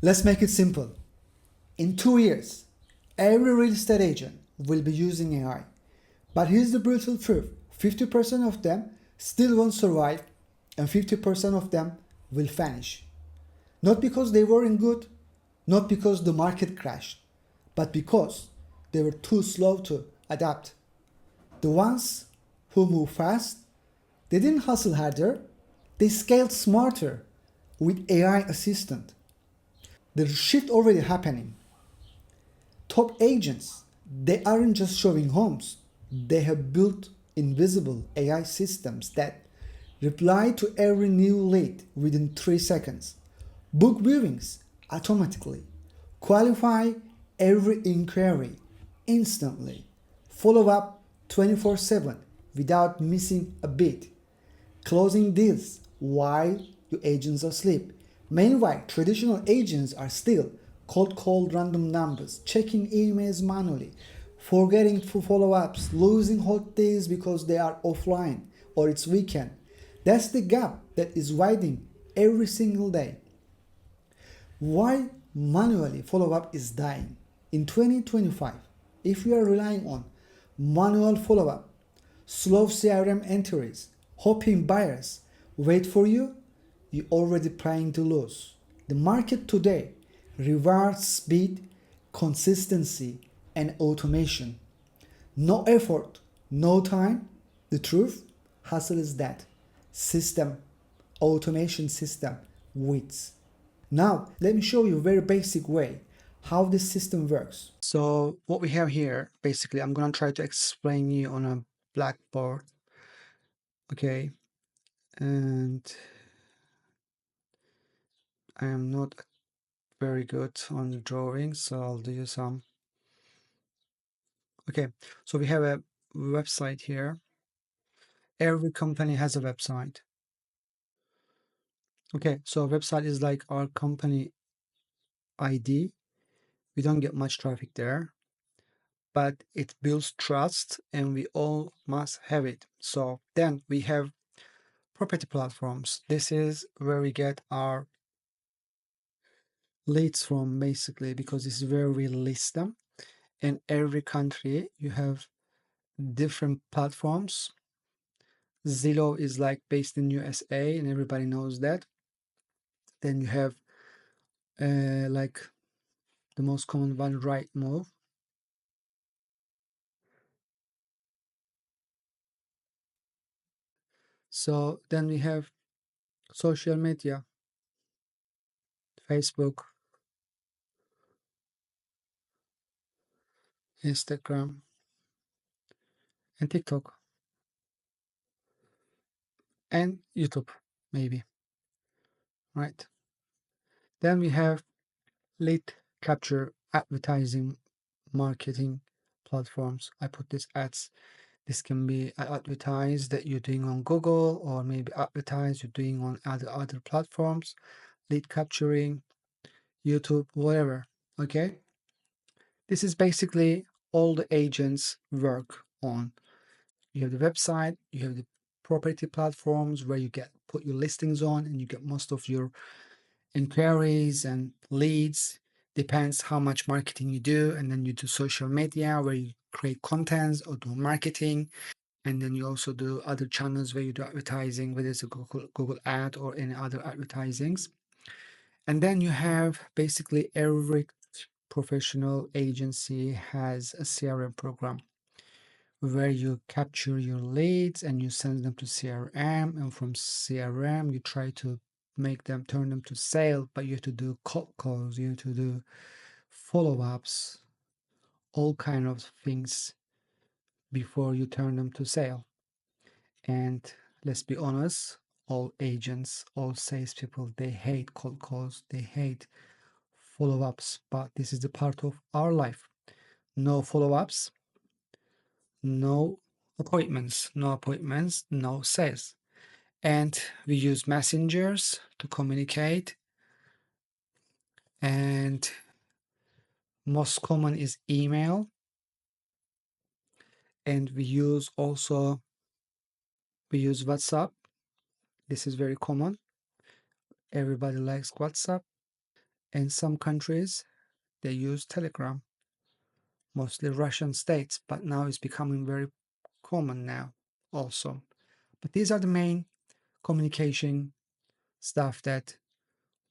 Let's make it simple. In 2 years, every real estate agent will be using AI. But here's the brutal truth: 50% of them still won't survive, and 50% of them will vanish. Not because they weren't good, not because the market crashed, but because they were too slow to adapt. The ones who move fast, they didn't hustle harder, they scaled smarter with AI assistant. The shift already happening. Top agents, they aren't just showing homes. They have built invisible AI systems that reply to every new lead within 3 seconds, book viewings automatically, qualify every inquiry instantly, follow up 24/7 without missing a beat, closing deals while your agents are asleep. Meanwhile, traditional agents are still cold call random numbers, checking emails manually, forgetting to follow ups, losing hot days because they are offline or it's weekend. That's the gap that is widening every single day. Why manually follow up is dying? In 2025, if you are relying on manual follow up, slow CRM entries, hoping buyers wait for you, you're already planning to lose. The market today rewards speed, consistency, and automation. No effort, no time. The truth, hustle is that. System, automation system wins. Now, let me show you a very basic way how this system works. So what we have here, basically, I'm gonna try to explain you on a blackboard, okay? And I am not very good on drawing, so I'll do some. Okay, so we have a website here. Every company has a website. Okay, so a website is like our company ID. We don't get much traffic there, but it builds trust and we all must have it. So then we have property platforms. This is where we get our leads from, basically, because this is where we list them. In every country, you have different platforms. Zillow is like based in USA and everybody knows that. Then you have like the most common one, Rightmove. So then we have social media, Facebook, Instagram, and TikTok, and YouTube, maybe, right? Then we have lead capture advertising marketing platforms. I put this ads. This can be advertised that you're doing on Google, or maybe advertise you're doing on other platforms, lead capturing, YouTube, whatever. Okay. This is basically all the agents work on. You have the website, you have the property platforms where you get put your listings on and you get most of your inquiries and leads. Depends how much marketing you do, and then you do social media where you create contents or do marketing, and then you also do other channels where you do advertising, whether it's a Google ad or any other advertisings. And then you have basically every professional agency has a CRM program where you capture your leads and you send them to CRM, and from CRM you try to make them turn them to sale, but you have to do cold calls, you have to do follow-ups, all kind of things before you turn them to sale. And let's be honest, all agents, all salespeople, they hate cold calls, they hate follow-ups, but this is the part of our life. No follow-ups, no appointments, no sales. And we use messengers to communicate, and most common is email, and we use WhatsApp. This is very common. Everybody likes WhatsApp. In some countries, they use Telegram, mostly Russian states, but now it's becoming very common now also. But these are the main communication stuff that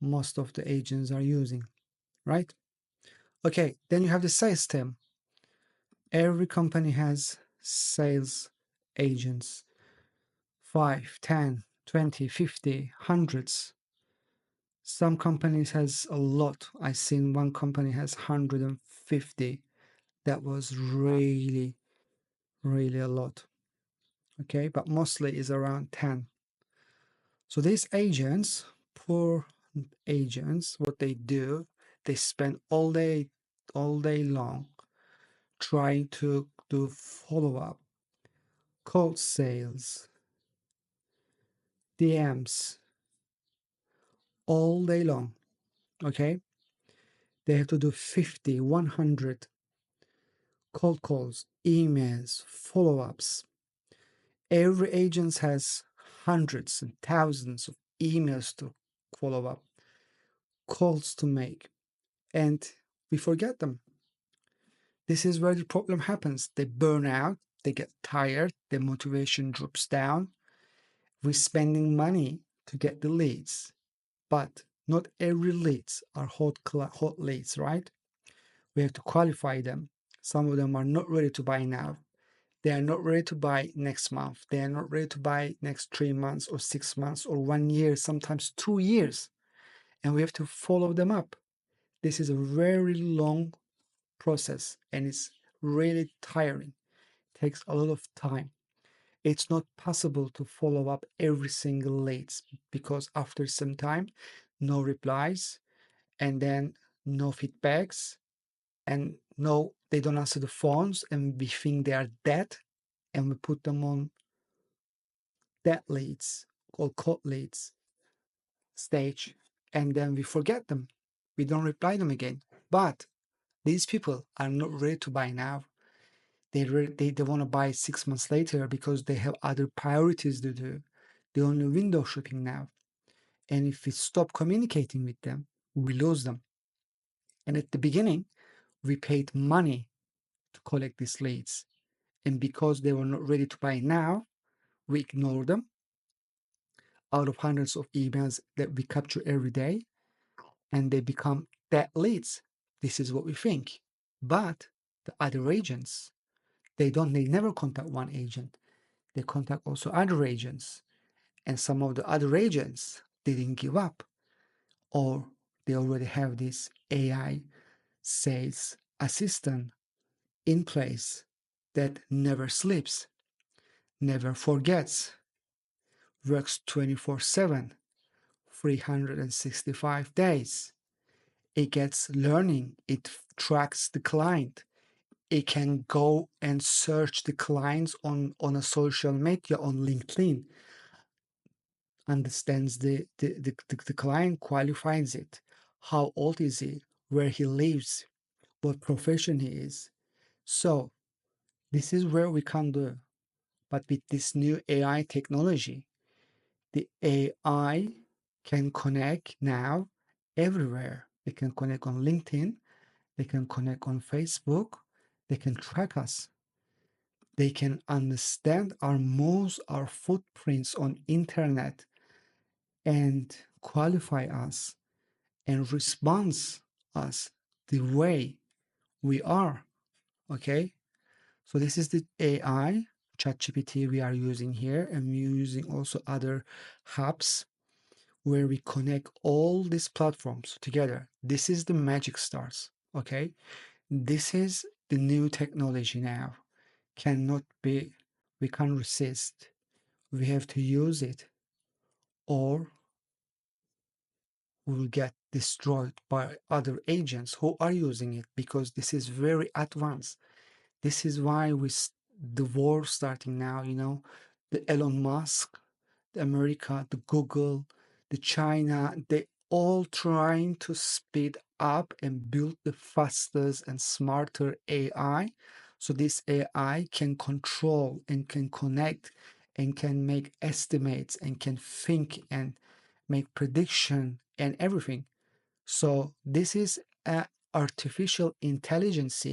most of the agents are using, right? Okay, then you have the sales team. Every company has sales agents, 5, 10, 20, 50, hundreds. Some companies has a lot. I seen one company has 150. That was really, really a lot. Okay, but mostly is around 10. So these agents, poor agents, what they do, they spend all day long trying to do follow-up, cold sales, DMs, all day long. Okay, they have to do 50, 100 cold calls, emails, follow-ups. Every agent has hundreds and thousands of emails to follow up, calls to make, and we forget them. This is where the problem happens. They burn out, they get tired, their motivation drops down. We're spending money to get the leads, but not every leads are hot leads, right? We have to qualify them. Some of them are not ready to buy now. They are not ready to buy next month. They are not ready to buy next 3 months or 6 months or 1 year, sometimes 2 years. And we have to follow them up. This is a very long process and it's really tiring. It takes a lot of time. It's not possible to follow up every single leads because after some time, no replies and then no feedbacks and no, they don't answer the phones and we think they are dead and we put them on dead leads or cold leads stage and then we forget them. We don't reply them again. But these people are not ready to buy now. They want to buy 6 months later because they have other priorities to do. They're only window shopping now. And if we stop communicating with them, we lose them. And at the beginning, we paid money to collect these leads. And because they were not ready to buy now, we ignore them out of hundreds of emails that we capture every day, and they become dead leads. This is what we think. But the other agents, they never contact one agent. They contact also other agents. And some of the other agents didn't give up, or they already have this AI sales assistant in place that never sleeps, never forgets, works 24/7, 365 days. It gets learning, it tracks the client. It can go and search the clients on a social media, on LinkedIn, understands the client, qualifies it. How old is he? Where he lives? What profession he is? So this is where we can do. But with this new AI technology, the AI can connect now everywhere. They can connect on LinkedIn. They can connect on Facebook. They can track us. They can understand our moves, our footprints on internet and qualify us and response us the way we are. Okay. So this is the AI ChatGPT we are using here, and we're using also other hubs where we connect all these platforms together. This is the magic stars. Okay. This is the new technology now. Cannot be, we can't resist. We have to use it or we will get destroyed by other agents who are using it because this is very advanced. This is why the war starting now, the Elon Musk, the America, the Google, the China, they all trying to speed up and build the fastest and smarter AI. So this AI can control and can connect and can make estimates and can think and make prediction and everything. So this is a artificial intelligence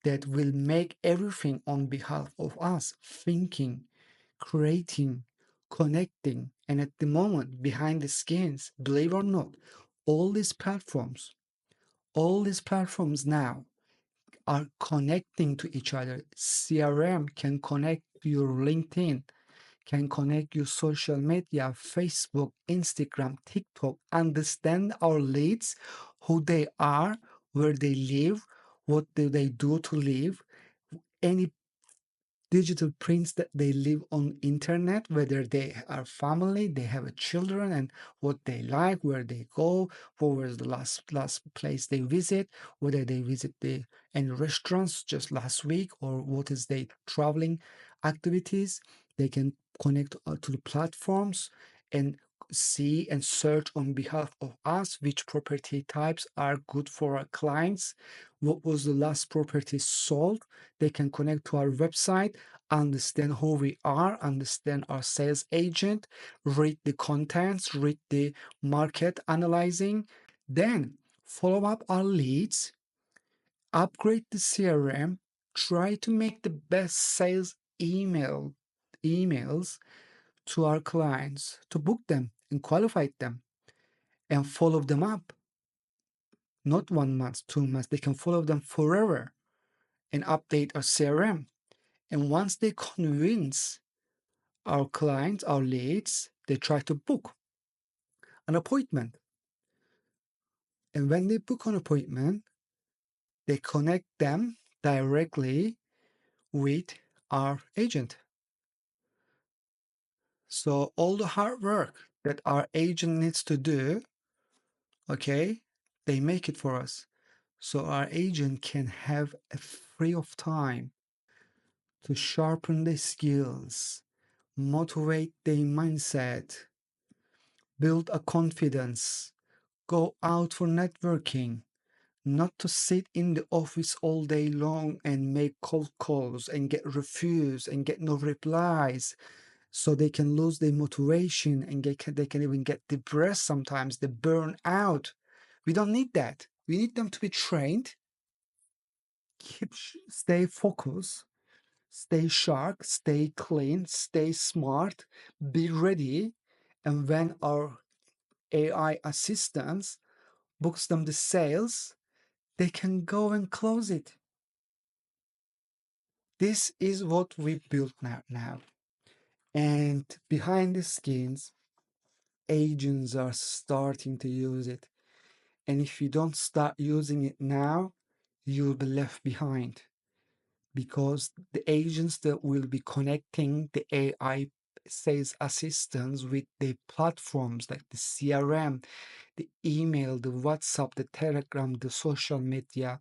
that will make everything on behalf of us, thinking, creating, connecting. And at the moment, behind the scenes, believe it or not, all these platforms, now are connecting to each other. CRM can connect to your LinkedIn, can connect your social media, Facebook, Instagram, TikTok, understand our leads, who they are, where they live, what do they do to live, any digital prints that they live on internet, whether they are family, they have a children, and what they like, where they go, what was the last place they visit, whether they visit any restaurants just last week, or what is their traveling activities. They can connect to the platforms and see and search on behalf of us which property types are good for our clients, what was the last property sold. They can connect to our website, understand who we are, understand our sales agent, read the contents, read the market analyzing, then follow up our leads, upgrade the CRM, try to make the best sales emails to our clients to book them and qualify them and follow them up. Not 1 month, 2 months, they can follow them forever and update our CRM. And once they convince our clients, our leads, they try to book an appointment. And when they book an appointment, they connect them directly with our agent. So all the hard work that our agent needs to do, okay, they make it for us. So our agent can have a free of time to sharpen their skills, motivate their mindset, build a confidence, go out for networking, not to sit in the office all day long and make cold calls and get refused and get no replies, so they can lose their motivation and they can even get depressed sometimes, they burn out. We don't need that. We need them to be trained, stay focused, stay sharp, stay clean, stay smart, be ready. And when our AI assistants books them the sales, they can go and close it. This is what we built now. And behind the scenes, agents are starting to use it. And if you don't start using it now, you'll be left behind, because the agents that will be connecting the AI sales assistants with the platforms like the CRM, the email, the WhatsApp, the Telegram, the social media,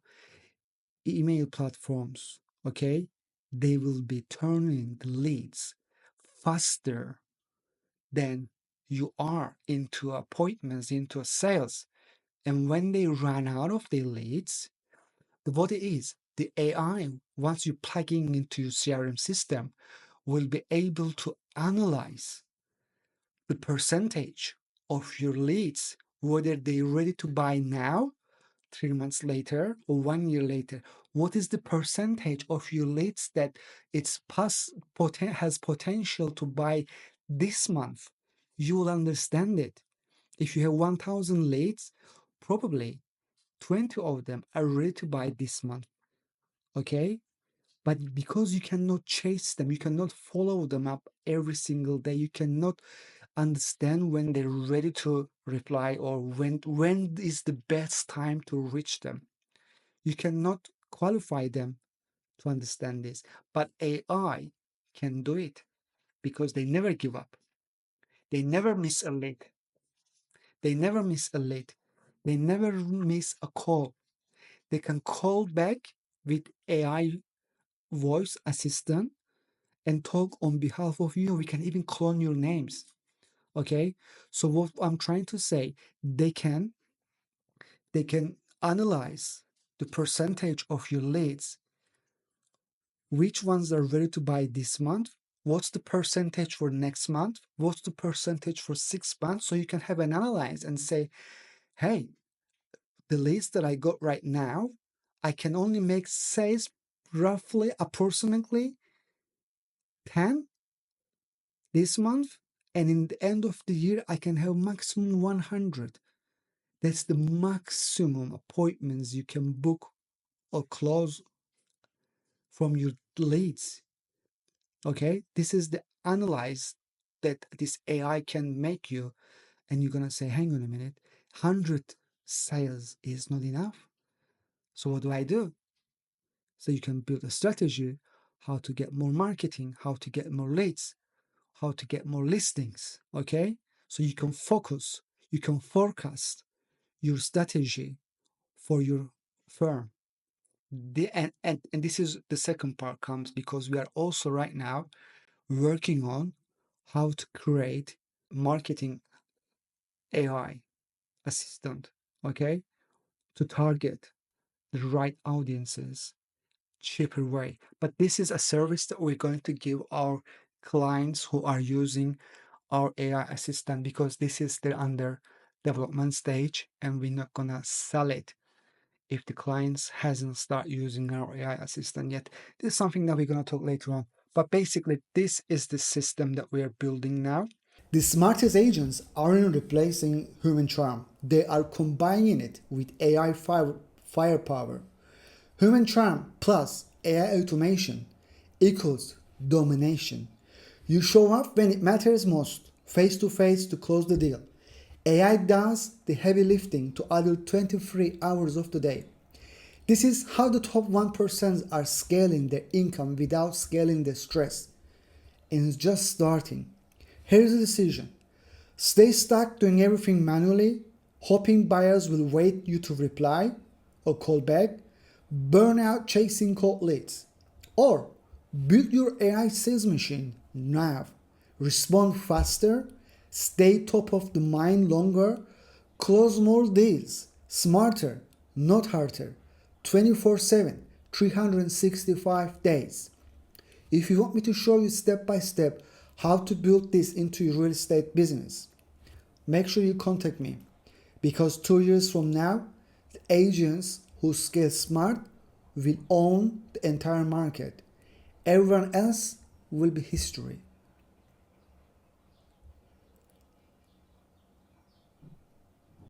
email platforms, okay, they will be turning the leads faster than you are into appointments, into sales. And when they run out of their leads, what it is, the AI, once you plug in into your CRM system, will be able to analyze the percentage of your leads, whether they're ready to buy now, 3 months later, or 1 year later. What is the percentage of your leads that has potential to buy this month? You will understand it. If you have 1,000 leads, probably 20 of them are ready to buy this month. Okay? But because you cannot chase them, you cannot follow them up every single day, you cannot understand when they're ready to reply, or when is the best time to reach them. You cannot qualify them to understand this. But AI can do it, because they never give up. They never miss a lead. They never miss a lead. They never miss a call. They can call back with AI voice assistant and talk on behalf of you. We can even clone your names. Okay. So what I'm trying to say, they can analyze the percentage of your leads, which ones are ready to buy this month, what's the percentage for next month, what's the percentage for 6 months, so you can have an analyze and say, hey, the leads that I got right now, I can only make sales roughly approximately 10 this month, and in the end of the year I can have maximum 100. That's the maximum appointments you can book or close from your leads. Okay, this is the analyze that this AI can make you, and you're gonna say, hang on a minute, 100 sales is not enough. So what do I do? So you can build a strategy how to get more marketing, how to get more leads, how to get more listings. Okay, so you can focus, you can forecast your strategy for your firm. And this is the second part comes because we are also right now working on how to create marketing AI assistant, okay, to target the right audiences cheaper way. But this is a service that we're going to give our clients who are using our AI assistant because this is still under development stage and we're not gonna sell it if the clients hasn't started using our AI assistant yet. This is something that we're gonna talk later on. But basically, this is the system that we are building now. The smartest agents aren't replacing human charm. They are combining it with AI firepower. Human charm plus AI automation equals domination. You show up when it matters most, face to face to close the deal. AI does the heavy lifting to other 23 hours of the day. This is how the top 1% are scaling their income without scaling their stress. And it's just starting. Here's the decision. Stay stuck doing everything manually, hoping buyers will wait you to reply or call back, burn out chasing cold leads. Or build your AI sales machine now. Respond faster, stay top of the mind longer, close more deals, smarter, not harder, 24/7, 365 days. If you want me to show you step by step how to build this into your real estate business, make sure you contact me because 2 years from now, the agents who scale smart will own the entire market. Everyone else will be history.